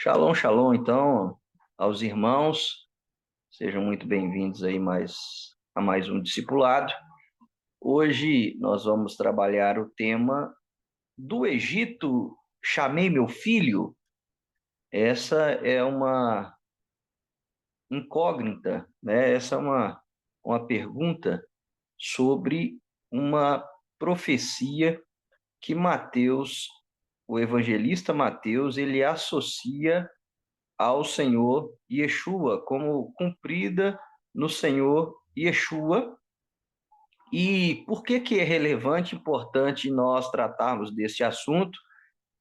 Shalom, shalom, então, aos irmãos, sejam muito bem-vindos aí a mais um discipulado. Hoje nós vamos trabalhar o tema do Egito, chamei meu filho. Essa é uma incógnita, né? Essa é uma pergunta sobre uma profecia que Mateus, o evangelista Mateus, ele associa ao Senhor Yeshua, como cumprida no Senhor Yeshua. E por que é relevante e importante nós tratarmos deste assunto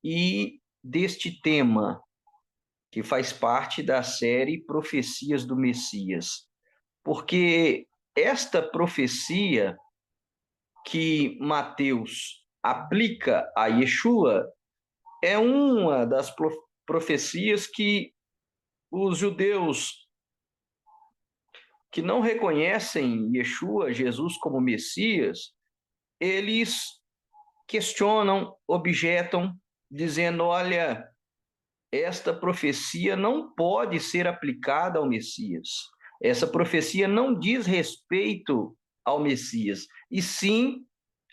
e deste tema, que faz parte da série Profecias do Messias? Porque esta profecia que Mateus aplica a Yeshua é uma das profecias que os judeus que não reconhecem Yeshua, Jesus, como Messias, eles questionam, objetam, dizendo: olha, esta profecia não pode ser aplicada ao Messias. Essa profecia não diz respeito ao Messias, e sim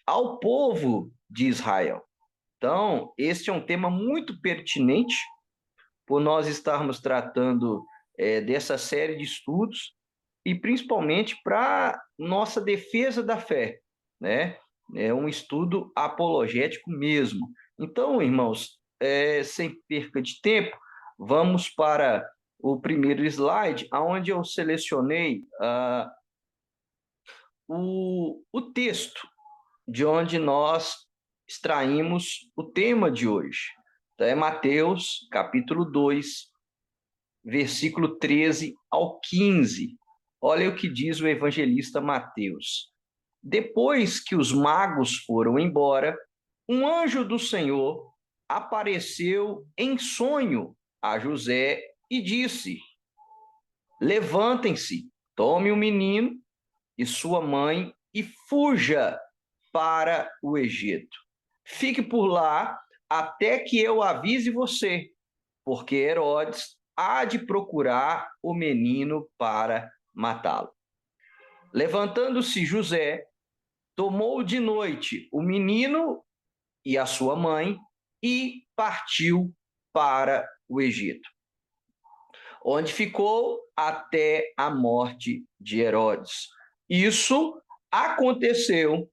ao povo de Israel. Então, este é um tema muito pertinente, por nós estarmos tratando dessa série de estudos, e principalmente para nossa defesa da fé, né? É um estudo apologético mesmo. Então, irmãos, sem perca de tempo, vamos para o primeiro slide, onde eu selecionei o texto de onde nós extraímos o tema de hoje. Então, é Mateus, capítulo 2, versículo 13 ao 15. Olha o que diz o evangelista Mateus. Depois que os magos foram embora, um anjo do Senhor apareceu em sonho a José e disse: levantem-se, tome o menino e sua mãe e fuja para o Egito. Fique por lá até que eu avise você, porque Herodes há de procurar o menino para matá-lo. Levantando-se José, tomou de noite o menino e a sua mãe e partiu para o Egito, onde ficou até a morte de Herodes. Isso aconteceu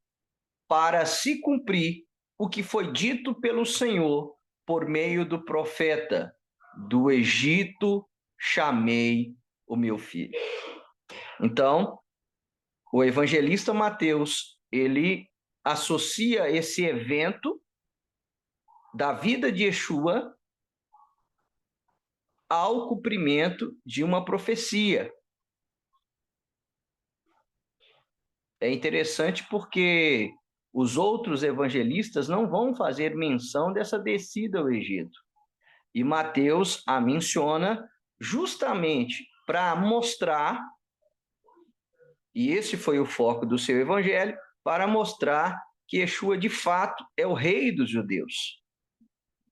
para se cumprir o que foi dito pelo Senhor por meio do profeta: do Egito chamei o meu filho. Então, o evangelista Mateus, ele associa esse evento da vida de Yeshua ao cumprimento de uma profecia. É interessante porque os outros evangelistas não vão fazer menção dessa descida ao Egito. E Mateus a menciona justamente para mostrar, e esse foi o foco do seu evangelho, para mostrar que Yeshua de fato é o rei dos judeus.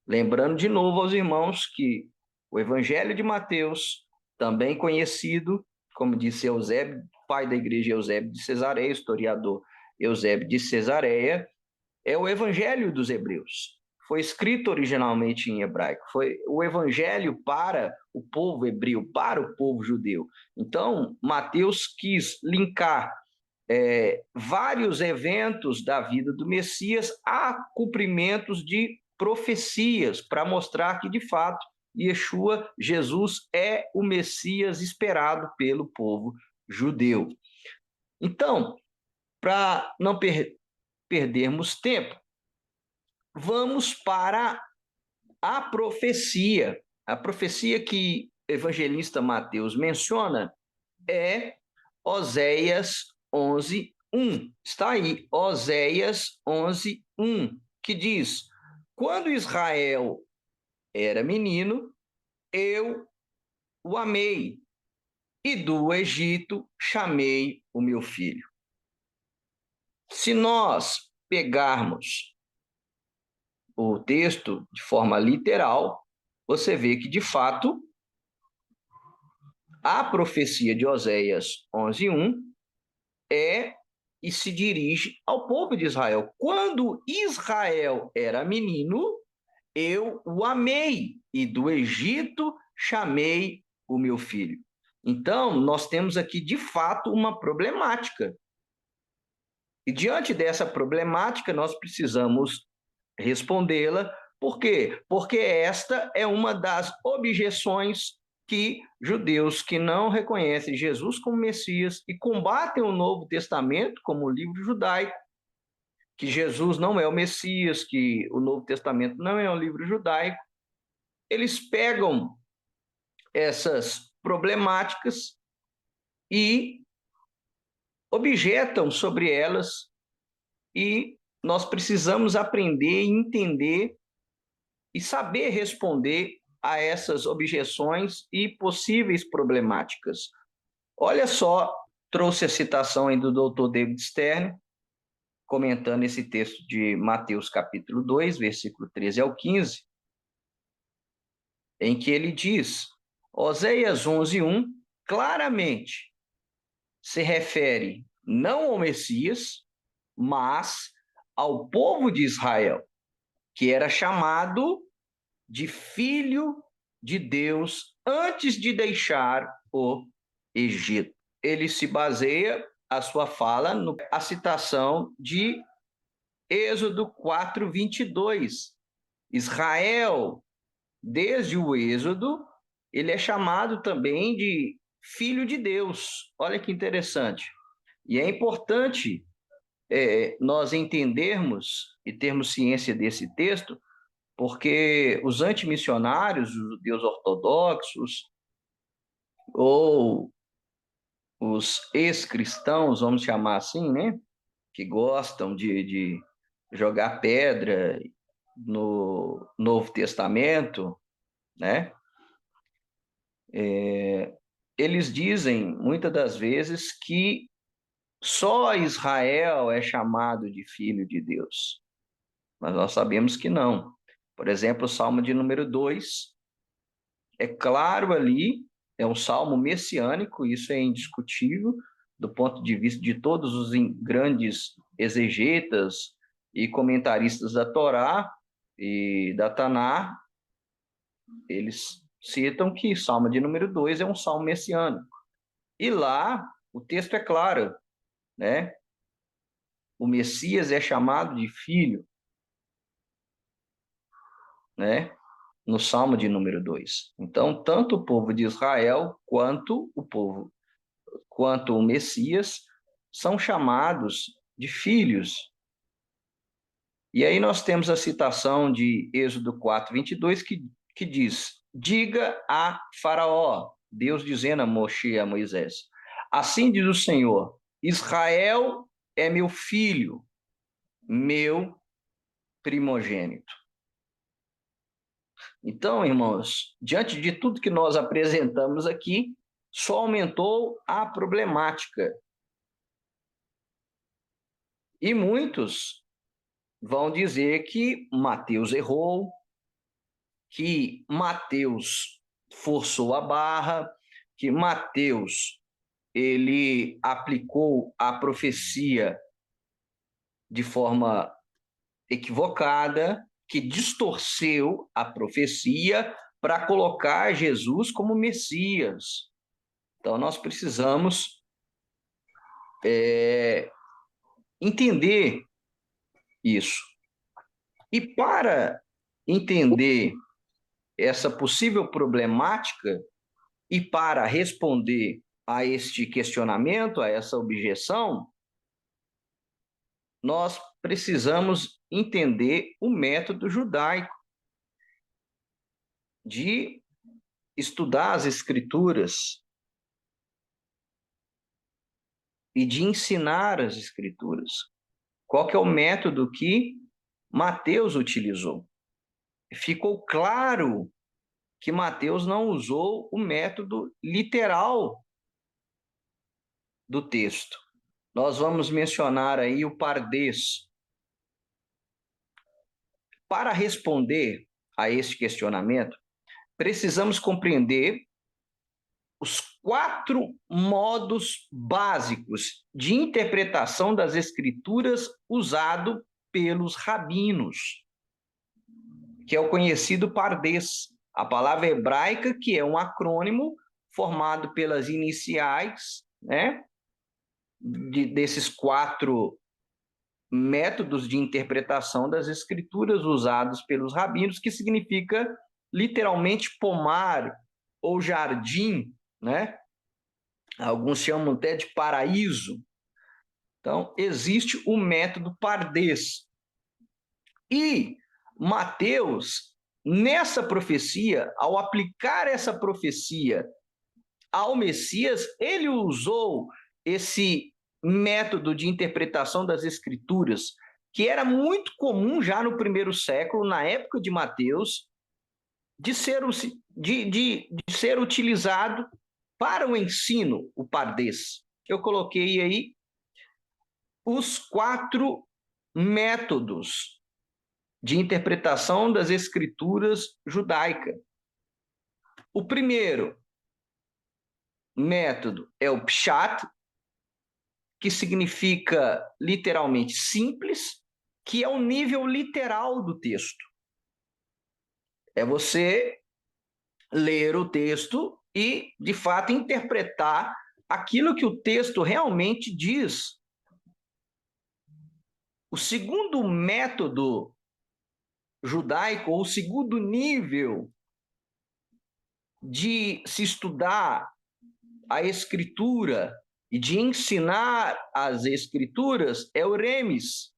Lembrando de novo aos irmãos que o evangelho de Mateus, também conhecido, como disse Eusébio, pai da igreja Eusébio de Cesareia, historiador Eusébio de Cesareia, é o evangelho dos hebreus. Foi escrito originalmente em hebraico, foi o evangelho para o povo hebreu, para o povo judeu. Então, Mateus quis linkar vários eventos da vida do Messias a cumprimentos de profecias, para mostrar que, de fato, Yeshua, Jesus, é o Messias esperado pelo povo judeu. Então, para não perdermos tempo, vamos para a profecia. A profecia que o evangelista Mateus menciona é Oséias 11:1. Está aí, Oséias 11:1, que diz: quando Israel era menino, eu o amei, e do Egito chamei o meu filho. Se nós pegarmos o texto de forma literal, você vê que, de fato, a profecia de Oséias 11:1 é e se dirige ao povo de Israel. Quando Israel era menino, eu o amei, e do Egito chamei o meu filho. Então, nós temos aqui, de fato, uma problemática. E diante dessa problemática, nós precisamos respondê-la. Por quê? Porque esta é uma das objeções que judeus que não reconhecem Jesus como Messias e combatem o Novo Testamento como livro judaico, que Jesus não é o Messias, que o Novo Testamento não é um livro judaico, eles pegam essas problemáticas e objetam sobre elas, e nós precisamos aprender e entender e saber responder a essas objeções e possíveis problemáticas. Olha só, trouxe a citação aí do Dr. David Stern, comentando esse texto de Mateus capítulo 2, versículo 13 ao 15, em que ele diz: Oséias 11:1 claramente se refere não ao Messias, mas ao povo de Israel, que era chamado de filho de Deus antes de deixar o Egito. Ele se baseia a sua fala a citação de Êxodo 4:22. Israel, desde o Êxodo, ele é chamado também de filho de Deus. Olha que interessante. E é importante nós entendermos e termos ciência desse texto, porque os antimissionários, os judeus ortodoxos, ou os ex-cristãos, vamos chamar assim, né? Que gostam de jogar pedra no Novo Testamento, né? Eles dizem, muitas das vezes, que só Israel é chamado de filho de Deus. Mas nós sabemos que não. Por exemplo, o Salmo de número 2, é claro ali, é um salmo messiânico, isso é indiscutível, do ponto de vista de todos os grandes exegetas e comentaristas da Torá e da Taná, eles citam que Salmo de número 2 é um salmo messiânico. E lá o texto é claro, né? O Messias é chamado de filho, né? No Salmo de número 2. Então, tanto o povo de Israel quanto o Messias são chamados de filhos. E aí nós temos a citação de Êxodo 4:22 que diz: diga a Faraó, Deus dizendo a Moshe e a Moisés, assim diz o Senhor, Israel é meu filho, meu primogênito. Então, irmãos, diante de tudo que nós apresentamos aqui, só aumentou a problemática. E muitos vão dizer que Mateus errou, que Mateus forçou a barra, que Mateus ele aplicou a profecia de forma equivocada, que distorceu a profecia para colocar Jesus como Messias. Então, nós precisamos entender isso. E para entender essa possível problemática e para responder a este questionamento, a essa objeção, nós precisamos entender o método judaico de estudar as Escrituras e de ensinar as Escrituras. Qual que é o método que Mateus utilizou? Ficou claro que Mateus não usou o método literal do texto. Nós vamos mencionar aí o Pardês. Para responder a este questionamento, precisamos compreender os 4 modos básicos de interpretação das Escrituras usado pelos rabinos, que é o conhecido Pardês, a palavra hebraica que é um acrônimo formado pelas iniciais, né, desses 4 métodos de interpretação das Escrituras usados pelos rabinos, que significa literalmente pomar ou jardim, né? Alguns chamam até de paraíso. Então, existe o método Pardês. E Mateus, nessa profecia, ao aplicar essa profecia ao Messias, ele usou esse método de interpretação das Escrituras, que era muito comum já no primeiro século, na época de Mateus, de ser utilizado para o ensino, o Pardês. Eu coloquei aí os 4 métodos de interpretação das Escrituras judaicas. O primeiro método é o Pshat, que significa literalmente simples, que é o nível literal do texto. É você ler o texto e, de fato, interpretar aquilo que o texto realmente diz. O segundo método judaico, ou o segundo nível de se estudar a Escritura e de ensinar as Escrituras é o Remes.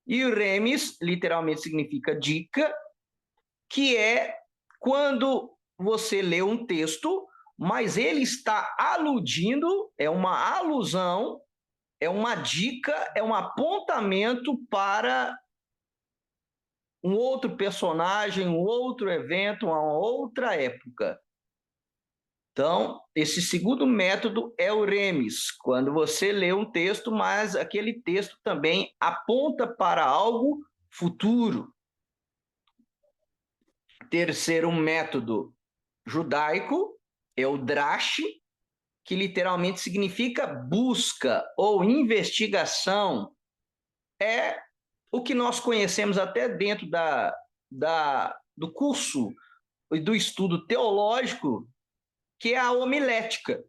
E o Remes literalmente significa dica, que é quando você lê um texto, mas ele está aludindo, é uma alusão, é uma dica, é um apontamento para um outro personagem, um outro evento, uma outra época. Então, esse segundo método é o Remes, quando você lê um texto, mas aquele texto também aponta para algo futuro. Terceiro método judaico é o Drash, que literalmente significa busca ou investigação. É o que nós conhecemos até dentro do curso e do estudo teológico, que é a homilética.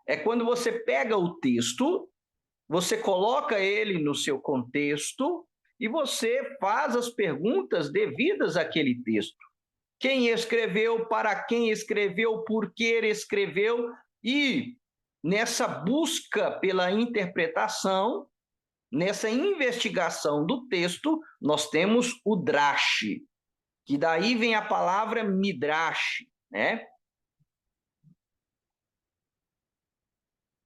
É quando você pega o texto, você coloca ele no seu contexto e você faz as perguntas devidas àquele texto. Quem escreveu, para quem escreveu, por que escreveu, e nessa busca pela interpretação, nessa investigação do texto, nós temos o drash, que daí vem a palavra midrash, né?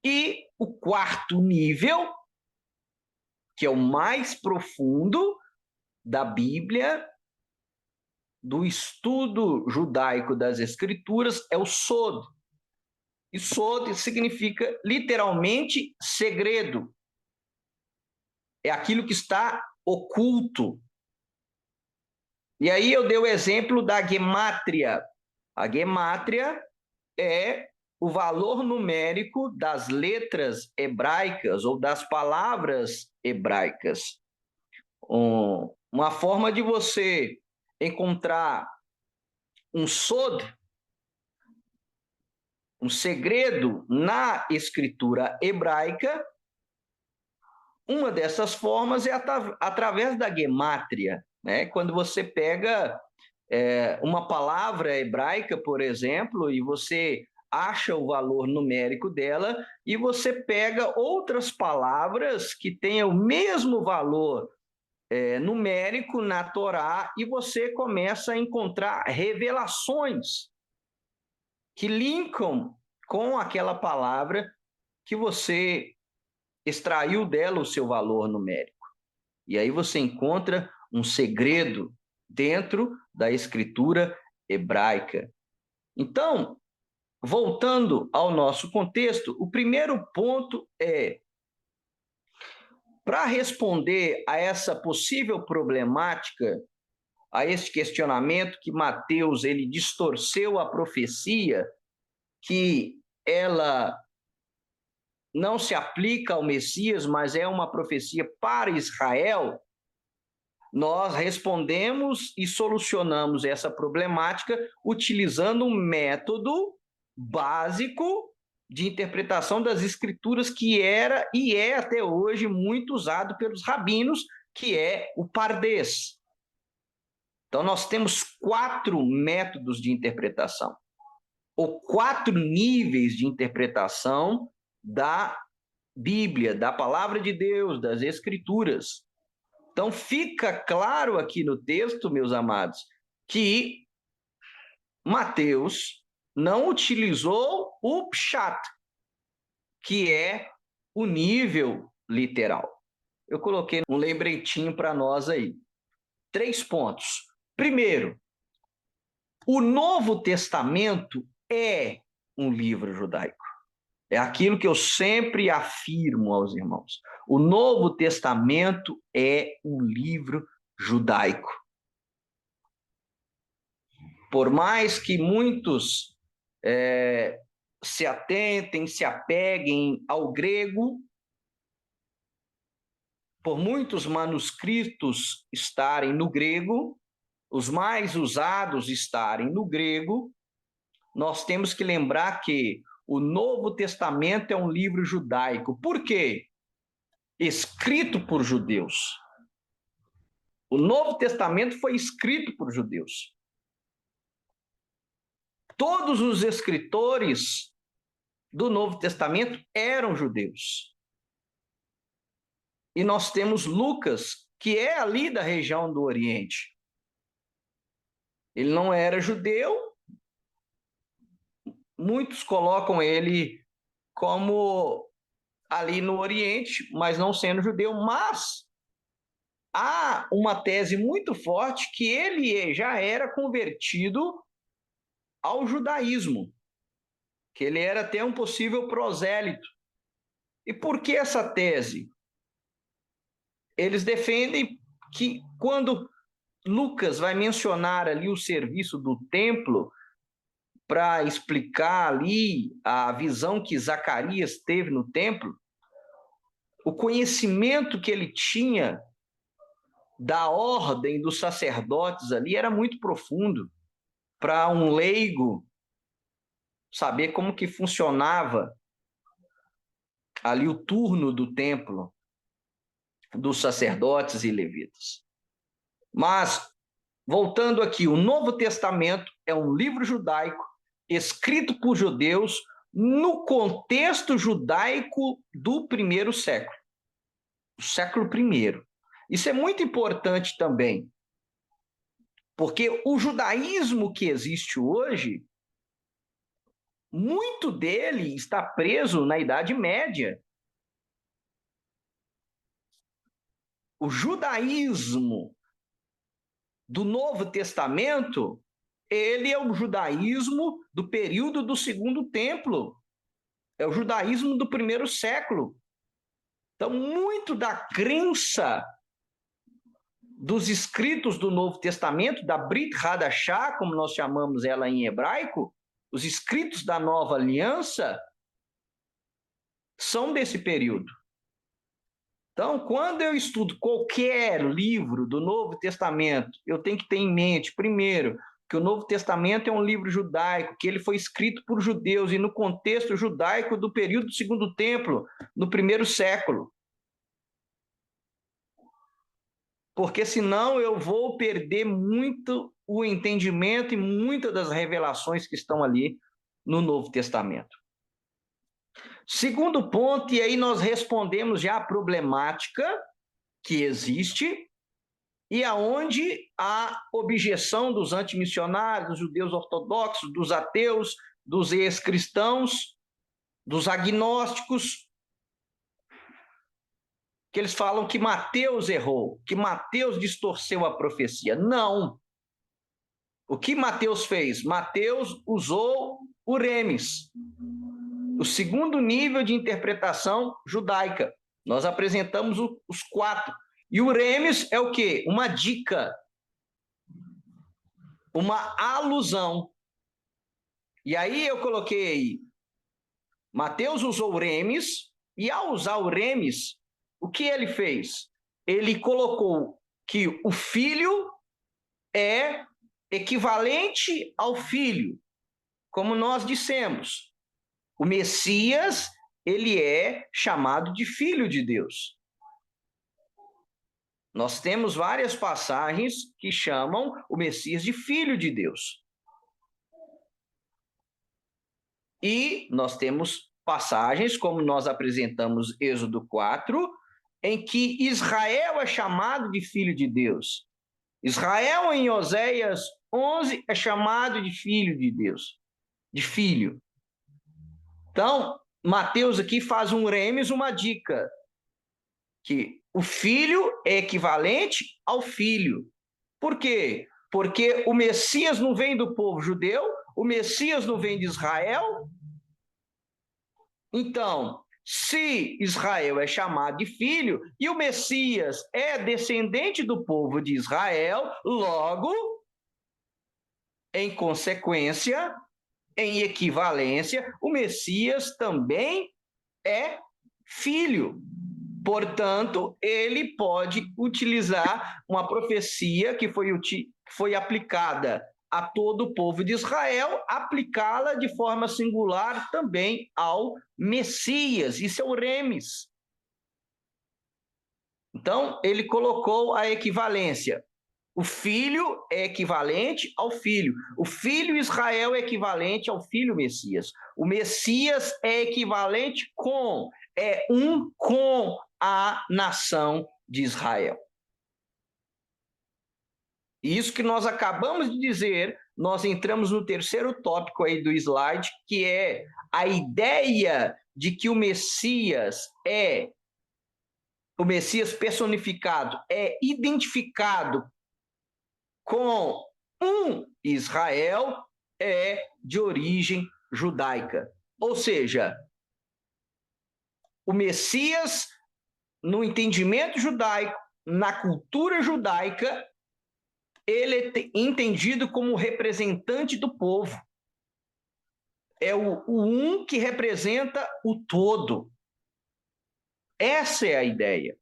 E o quarto nível, que é o mais profundo da Bíblia, do estudo judaico das Escrituras, é o Sod. E Sod significa literalmente segredo. É aquilo que está oculto. E aí eu dei o exemplo da gemátria. A gemátria é o valor numérico das letras hebraicas ou das palavras hebraicas. Uma forma de você encontrar um sod, um segredo na escritura hebraica, uma dessas formas é através da gemátria, né? Quando você pega uma palavra hebraica, por exemplo, e você acha o valor numérico dela, e você pega outras palavras que tenham o mesmo valor numérico na Torá, e você começa a encontrar revelações que linkam com aquela palavra que você extraiu dela o seu valor numérico. E aí você encontra um segredo dentro da escritura hebraica. Então, voltando ao nosso contexto, o primeiro ponto é: para responder a essa possível problemática, a este questionamento que Mateus ele distorceu a profecia, que ela não se aplica ao Messias, mas é uma profecia para Israel, nós respondemos e solucionamos essa problemática utilizando um método básico de interpretação das Escrituras que era e é até hoje muito usado pelos rabinos, que é o pardês. Então, nós temos 4 métodos de interpretação, ou 4 níveis de interpretação da Bíblia, da palavra de Deus, das Escrituras. Então, fica claro aqui no texto, meus amados, que Mateus não utilizou o pshat, que é o nível literal. Eu coloquei um lembretinho para nós aí. 3 pontos. Primeiro, o Novo Testamento é um livro judaico. É aquilo que eu sempre afirmo aos irmãos. O Novo Testamento é um livro judaico. Por mais que muitos se atentem, se apeguem ao grego, por muitos manuscritos estarem no grego, os mais usados estarem no grego, nós temos que lembrar que o Novo Testamento é um livro judaico. Por quê? Escrito por judeus. O Novo Testamento foi escrito por judeus. Todos os escritores do Novo Testamento eram judeus. E nós temos Lucas, que é ali da região do Oriente. Ele não era judeu, muitos colocam ele como ali no Oriente, mas não sendo judeu, mas há uma tese muito forte que ele já era convertido ao judaísmo, que ele era até um possível prosélito. E por que essa tese? Eles defendem que quando Lucas vai mencionar ali o serviço do templo, para explicar ali a visão que Zacarias teve no templo, o conhecimento que ele tinha da ordem dos sacerdotes ali era muito profundo para um leigo saber como que funcionava ali o turno do templo dos sacerdotes e levitas. Mas, voltando aqui, o Novo Testamento é um livro judaico escrito por judeus no contexto judaico do primeiro século, o século I. Isso é muito importante também, porque o judaísmo que existe hoje, muito dele está preso na Idade Média. O judaísmo do Novo Testamento, ele é o judaísmo do período do Segundo Templo. É o judaísmo do primeiro século. Então, muito da crença dos escritos do Novo Testamento, da Brit Hadashah, como nós chamamos ela em hebraico, os escritos da Nova Aliança, são desse período. Então, quando eu estudo qualquer livro do Novo Testamento, eu tenho que ter em mente, primeiro, que o Novo Testamento é um livro judaico, que ele foi escrito por judeus e no contexto judaico do período do Segundo Templo, no primeiro século. Porque senão eu vou perder muito o entendimento e muitas das revelações que estão ali no Novo Testamento. Segundo ponto, e aí nós respondemos já a problemática que existe e aonde a objeção dos antimissionários, dos judeus ortodoxos, dos ateus, dos ex-cristãos, dos agnósticos, que eles falam que Mateus errou, que Mateus distorceu a profecia. Não. O que Mateus fez? Mateus usou o remes, o segundo nível de interpretação judaica. Nós apresentamos os 4. E o remes é o quê? Uma dica. uma alusão. E aí eu coloquei, Mateus usou o remes, e ao usar o remes, o que ele fez? Ele colocou que o filho é equivalente ao filho, como nós dissemos. O Messias, ele é chamado de filho de Deus. Nós temos várias passagens que chamam o Messias de filho de Deus. E nós temos passagens, como nós apresentamos Êxodo 4, em que Israel é chamado de filho de Deus. Israel, em Oséias 11, é chamado de filho de Deus, de filho. Então, Mateus aqui faz um remes, uma dica, que o filho é equivalente ao filho. Por quê? Porque o Messias não vem do povo judeu, o Messias não vem de Israel. Então, se Israel é chamado de filho e o Messias é descendente do povo de Israel, logo, em consequência, em equivalência, o Messias também é filho. Portanto, ele pode utilizar uma profecia que foi aplicada a todo o povo de Israel, aplicá-la de forma singular também ao Messias. Isso é o remes. Então, ele colocou a equivalência. O filho é equivalente ao filho. O filho Israel é equivalente ao filho Messias. O Messias é equivalente é um com a nação de Israel. Isso que nós acabamos de dizer, nós entramos no terceiro tópico aí do slide, que é a ideia de que o Messias personificado é identificado com um Israel de origem judaica. Ou seja, o Messias, no entendimento judaico, na cultura judaica, ele é entendido como representante do povo. É o um que representa o todo. Essa é a ideia.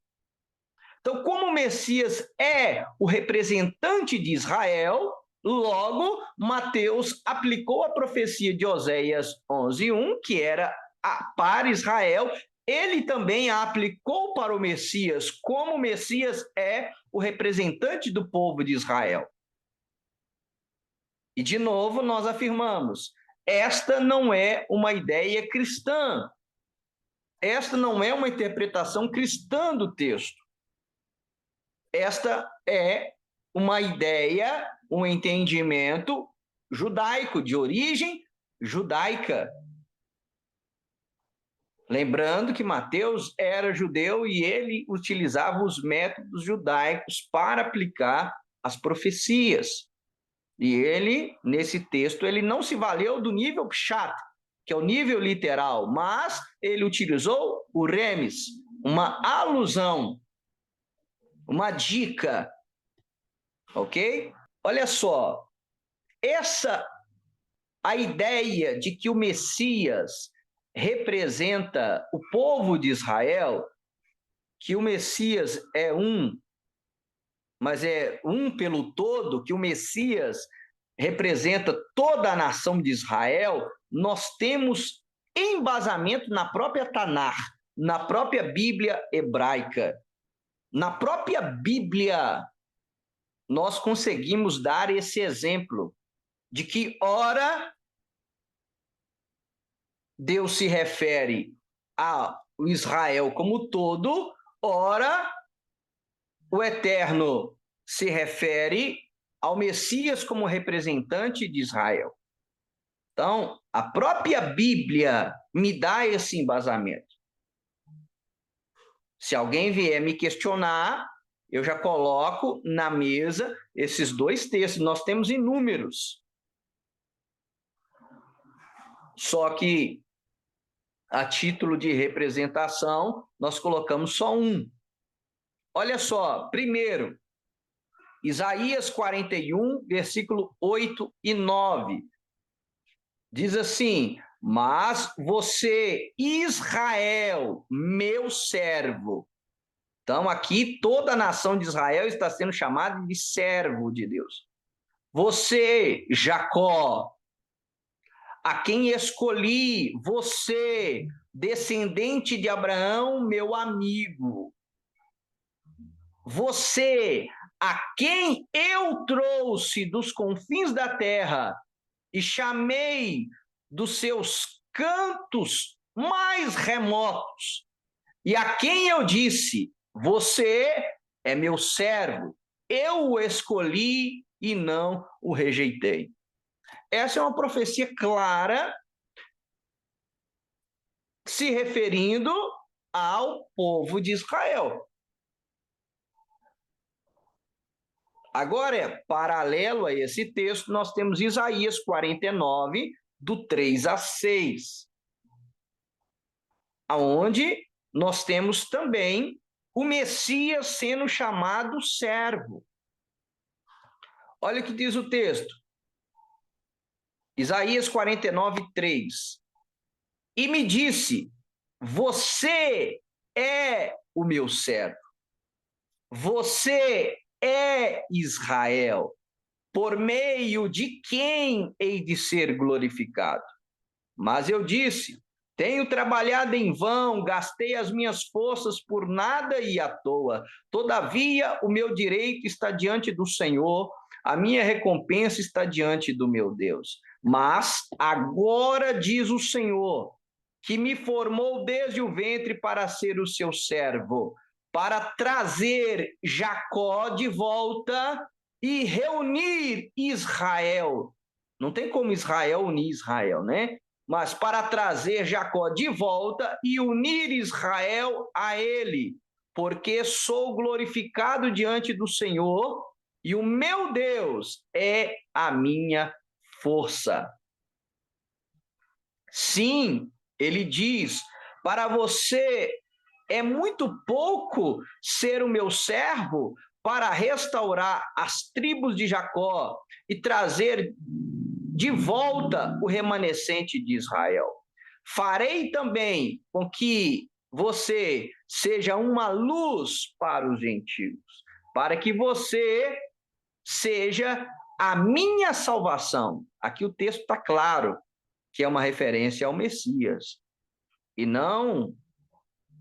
Então, como o Messias é o representante de Israel, logo, Mateus aplicou a profecia de Oséias 11:1, que era para Israel, ele também a aplicou para o Messias, como o Messias é o representante do povo de Israel. E, de novo, nós afirmamos, esta não é uma ideia cristã. Esta não é uma interpretação cristã do texto. Esta é uma ideia, um entendimento judaico, de origem judaica. Lembrando que Mateus era judeu e ele utilizava os métodos judaicos para aplicar as profecias. E ele, nesse texto, ele não se valeu do nível pshat, que é o nível literal, mas ele utilizou o remes, uma alusão, uma dica, ok? Olha só, a ideia de que o Messias representa o povo de Israel, que o Messias é mas é um pelo todo, que o Messias representa toda a nação de Israel, nós temos embasamento na própria Tanar, na própria Bíblia hebraica. Na própria Bíblia, nós conseguimos dar esse exemplo de que, ora, Deus se refere a Israel como todo, ora, o Eterno se refere ao Messias como representante de Israel. Então, a própria Bíblia me dá esse embasamento. Se alguém vier me questionar, eu já coloco na mesa esses dois textos. Nós temos inúmeros. Só que, a título de representação, nós colocamos só um. Olha só, primeiro, Isaías 41, versículo 8 e 9. Diz assim: mas você, Israel, meu servo. Então, aqui toda a nação de Israel está sendo chamada de servo de Deus. Você, Jacó, a quem escolhi, você, descendente de Abraão, meu amigo. Você, a quem eu trouxe dos confins da terra e chamei dos seus cantos mais remotos, e a quem eu disse: você é meu servo, eu o escolhi e não o rejeitei. Essa é uma profecia clara, se referindo ao povo de Israel. Agora, paralelo a esse texto, nós temos Isaías 49, do 3 a 6, onde nós temos também o Messias sendo chamado servo. Olha o que diz o texto. Isaías 49, 3. E me disse: você é o meu servo, você é Israel, por meio de quem hei de ser glorificado. Mas eu disse: tenho trabalhado em vão, gastei as minhas forças por nada e à toa. Todavia, o meu direito está diante do Senhor, a minha recompensa está diante do meu Deus. Mas agora diz o Senhor, que me formou desde o ventre para ser o seu servo, para trazer Jacó de volta e reunir Israel. Não tem como Israel unir Israel, né? Mas para trazer Jacó de volta e unir Israel a ele, porque sou glorificado diante do Senhor e o meu Deus é a minha força. Sim, ele diz: para você é muito pouco ser o meu servo para restaurar as tribos de Jacó e trazer de volta o remanescente de Israel. Farei também com que você seja uma luz para os gentios, para que você seja a minha salvação. Aqui o texto está claro, que é uma referência ao Messias, e não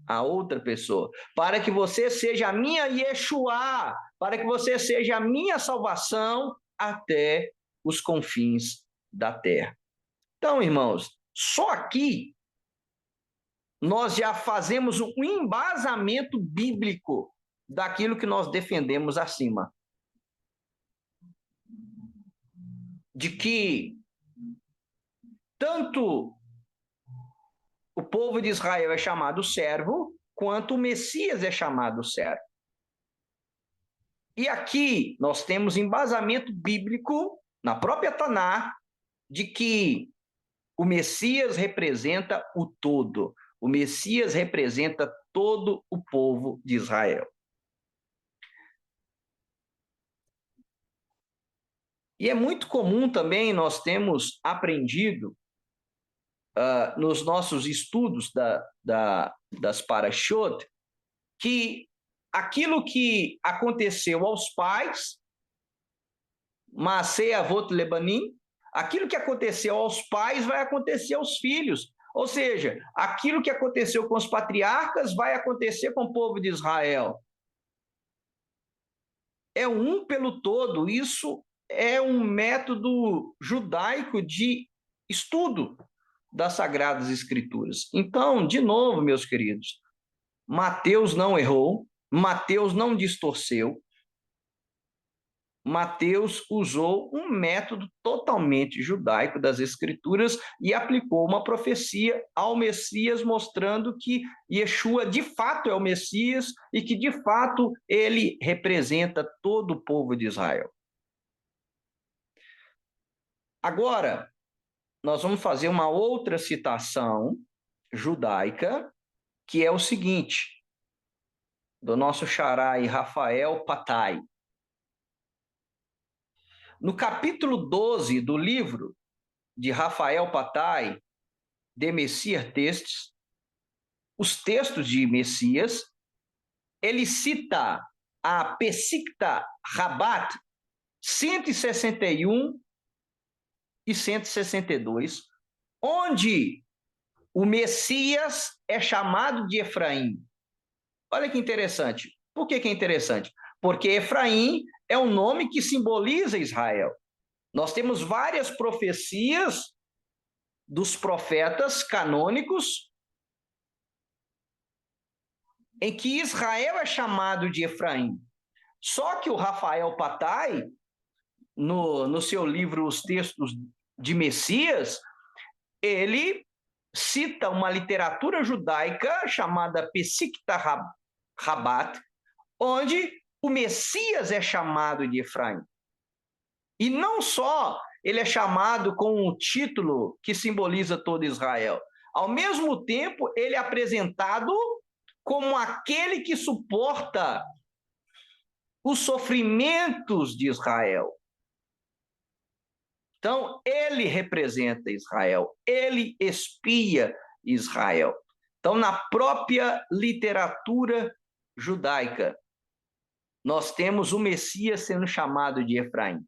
a outra pessoa. Para que você seja a minha Yeshua, para que você seja a minha salvação até os confins da terra. Então, irmãos, só aqui nós já fazemos um embasamento bíblico daquilo que nós defendemos acima. De que tanto o povo de Israel é chamado servo, quanto o Messias é chamado servo. E aqui nós temos embasamento bíblico, na própria Taná, de que o Messias representa o todo. O Messias representa todo o povo de Israel. E é muito comum também, nós temos aprendido nos nossos estudos das Parashot, que aquilo que aconteceu aos pais, Maaseh Avot Lebanim, aquilo que aconteceu aos pais vai acontecer aos filhos. Ou seja, aquilo que aconteceu com os patriarcas vai acontecer com o povo de Israel. É um pelo todo. Isso é um método judaico de estudo das Sagradas Escrituras. Então, de novo, meus queridos, Mateus não errou, Mateus não distorceu, Mateus usou um método totalmente judaico das Escrituras e aplicou uma profecia ao Messias, mostrando que Yeshua de fato é o Messias e que de fato ele representa todo o povo de Israel. Agora, nós vamos fazer uma outra citação judaica, que é o seguinte, do nosso xará Rafael Patai. No capítulo 12 do livro de Rafael Patai, de Messias Textos, os textos de Messias, ele cita a Pesikta Rabat 161 e 162, onde o Messias é chamado de Efraim. Olha que interessante. Por que é interessante? Porque Efraim é um nome que simboliza Israel. Nós temos várias profecias dos profetas canônicos em que Israel é chamado de Efraim. Só que o Rafael Patai, no seu livro Os Textos de Messias, ele cita uma literatura judaica chamada Pesikta Rabat, onde o Messias é chamado de Efraim. E não só ele é chamado com um título que simboliza todo Israel, ao mesmo tempo ele é apresentado como aquele que suporta os sofrimentos de Israel. Então, ele representa Israel, ele expia Israel. Então, na própria literatura judaica, nós temos o Messias sendo chamado de Efraim,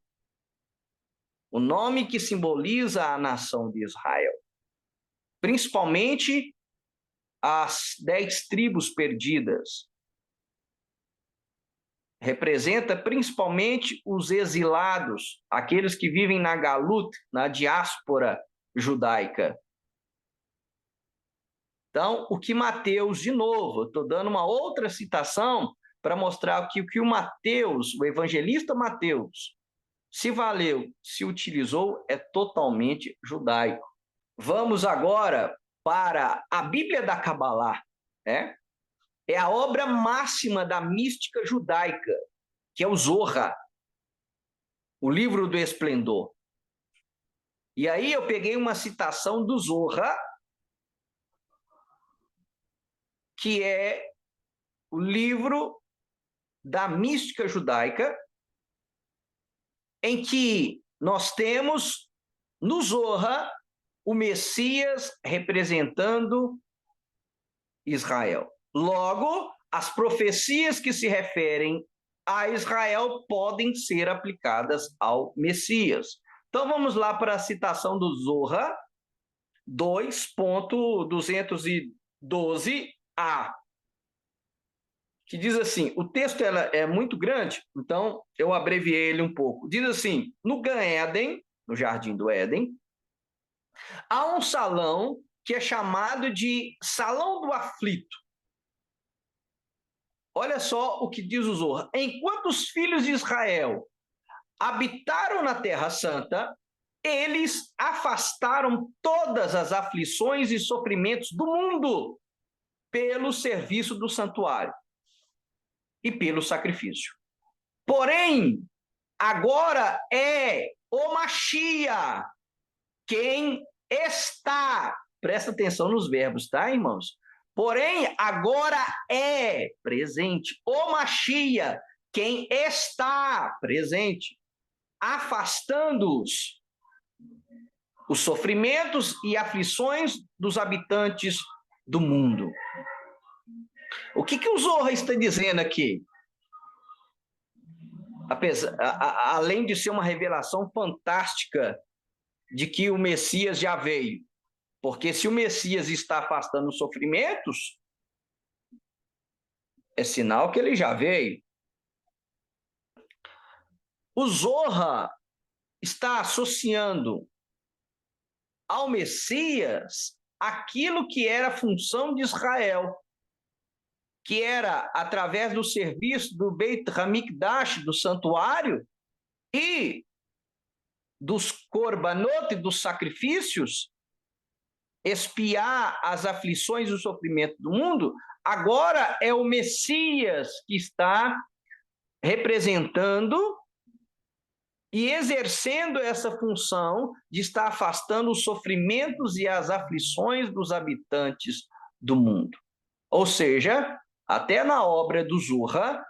o nome que simboliza a nação de Israel, principalmente as 10 tribos perdidas. Representa principalmente os exilados, aqueles que vivem na Galut, na diáspora judaica. Então, o que Mateus, de novo, estou dando uma outra citação para mostrar que o que o Mateus, o evangelista Mateus, se valeu, se utilizou, é totalmente judaico. Vamos agora para a Bíblia da Cabalá, né? É a obra máxima da mística judaica, que é o Zohar, o livro do esplendor. E aí eu peguei uma citação do Zohar, que é o livro da mística judaica, em que nós temos no Zohar o Messias representando Israel. Logo, as profecias que se referem a Israel podem ser aplicadas ao Messias. Então vamos lá para a citação do Zohar 2.212a, que diz assim, o texto é muito grande, então eu abreviei ele um pouco. Diz assim, no Gan Eden, no Jardim do Éden, há um salão que é chamado de Salão do Aflito. Olha só o que diz o Zohar. Enquanto os filhos de Israel habitaram na Terra Santa, eles afastaram todas as aflições e sofrimentos do mundo pelo serviço do santuário e pelo sacrifício. Porém, agora é o Mashiach quem está, presta atenção nos verbos, tá, irmãos? Porém, agora é presente o Mashiach quem está presente, afastando-os os sofrimentos e aflições dos habitantes do mundo. O que o Zohar está dizendo aqui? Além de ser uma revelação fantástica de que o Messias já veio, porque se o Messias está afastando os sofrimentos, é sinal que ele já veio. O Zohar está associando ao Messias aquilo que era a função de Israel, que era através do serviço do Beit HaMikdash, do santuário, e dos korbanot, dos sacrifícios, expiar as aflições e o sofrimento do mundo. Agora é o Messias que está representando e exercendo essa função de estar afastando os sofrimentos e as aflições dos habitantes do mundo. Ou seja, até na obra do Zohar,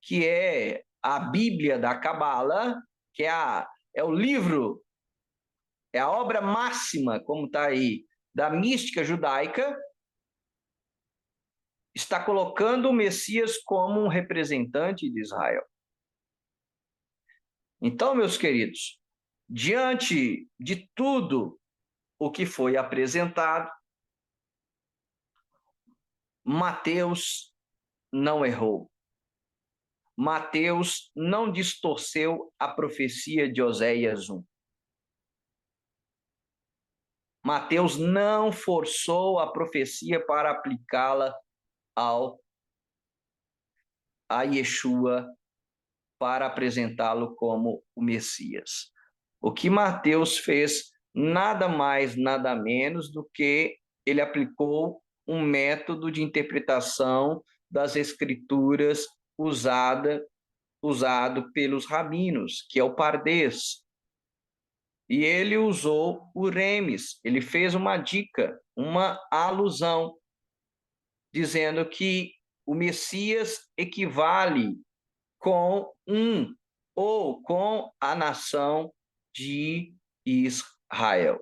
que é a Bíblia da Cabala, que é o livro, é a obra máxima, como está aí, da mística judaica, está colocando o Messias como um representante de Israel. Então, meus queridos, diante de tudo o que foi apresentado, Mateus não errou. Mateus não distorceu a profecia de Oséias 1. Mateus não forçou a profecia para aplicá-la a Yeshua, para apresentá-lo como o Messias. O que Mateus fez, nada mais, nada menos do que ele aplicou um método de interpretação das Escrituras usado pelos rabinos, que é o Pardês. E ele usou o remes, ele fez uma dica, uma alusão, dizendo que o Messias equivale com ou com a nação de Israel.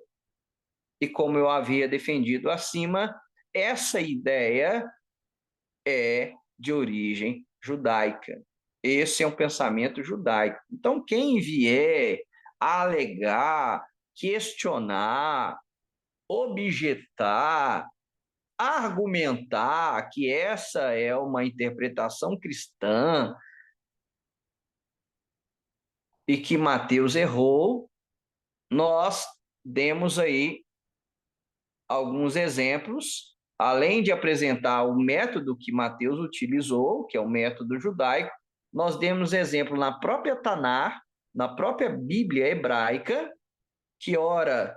E como eu havia defendido acima, essa ideia é de origem judaica. Esse é um pensamento judaico. Então, quem vier alegar, questionar, objetar, argumentar que essa é uma interpretação cristã e que Mateus errou, nós demos aí alguns exemplos, além de apresentar o método que Mateus utilizou, que é o método judaico, nós demos exemplo na própria Tanar, na própria Bíblia hebraica, que ora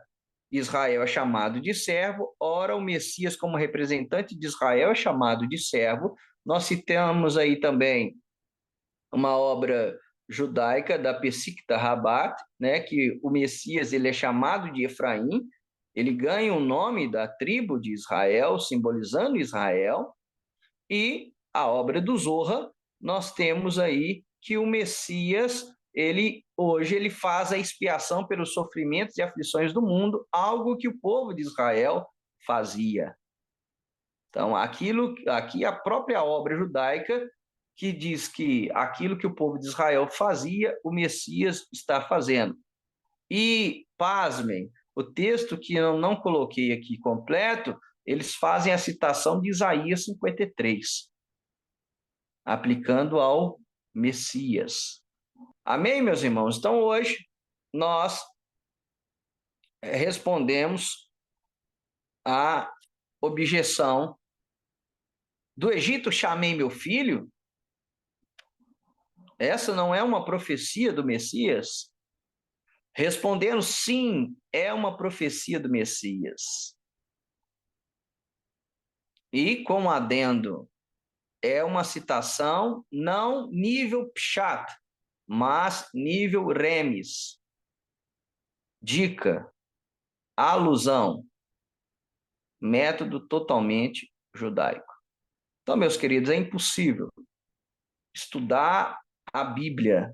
Israel é chamado de servo, ora o Messias como representante de Israel é chamado de servo. Nós citamos aí também uma obra judaica da Pessikta Rabat, né, que o Messias ele é chamado de Efraim, ele ganha o nome da tribo de Israel, simbolizando Israel, e a obra do Zohar, nós temos aí que o Messias, hoje ele faz a expiação pelos sofrimentos e aflições do mundo, algo que o povo de Israel fazia. Então, aqui a própria obra judaica que diz que aquilo que o povo de Israel fazia, o Messias está fazendo. E, pasmem, o texto que eu não coloquei aqui completo, eles fazem a citação de Isaías 53, aplicando ao Messias. Amém, meus irmãos? Então, hoje, nós respondemos à objeção do Egito chamei meu filho. Essa não é uma profecia do Messias? Respondendo sim, é uma profecia do Messias. E com adendo, é uma citação não nível pshat, mas nível remes. Dica, alusão, método totalmente judaico. Então, meus queridos, é impossível estudar a Bíblia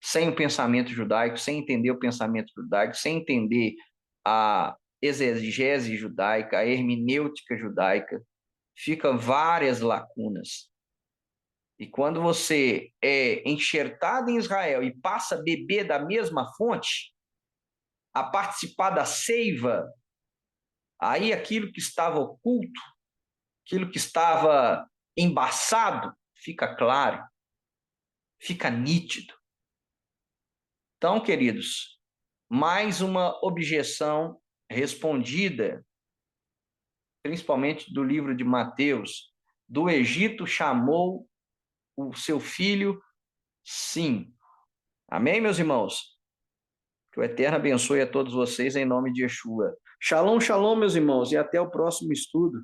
sem o pensamento judaico, sem entender o pensamento judaico, sem entender a exegese judaica, a hermenêutica judaica, ficam várias lacunas. E quando você é enxertado em Israel e passa a beber da mesma fonte, a participar da seiva, aí aquilo que estava oculto, aquilo que estava embaçado, fica claro, fica nítido. Então, queridos, mais uma objeção respondida, principalmente do livro de Mateus. Do Egito chamou o seu filho, sim. Amém, meus irmãos? Que o Eterno abençoe a todos vocês em nome de Yeshua. Shalom, shalom, meus irmãos, e até o próximo estudo.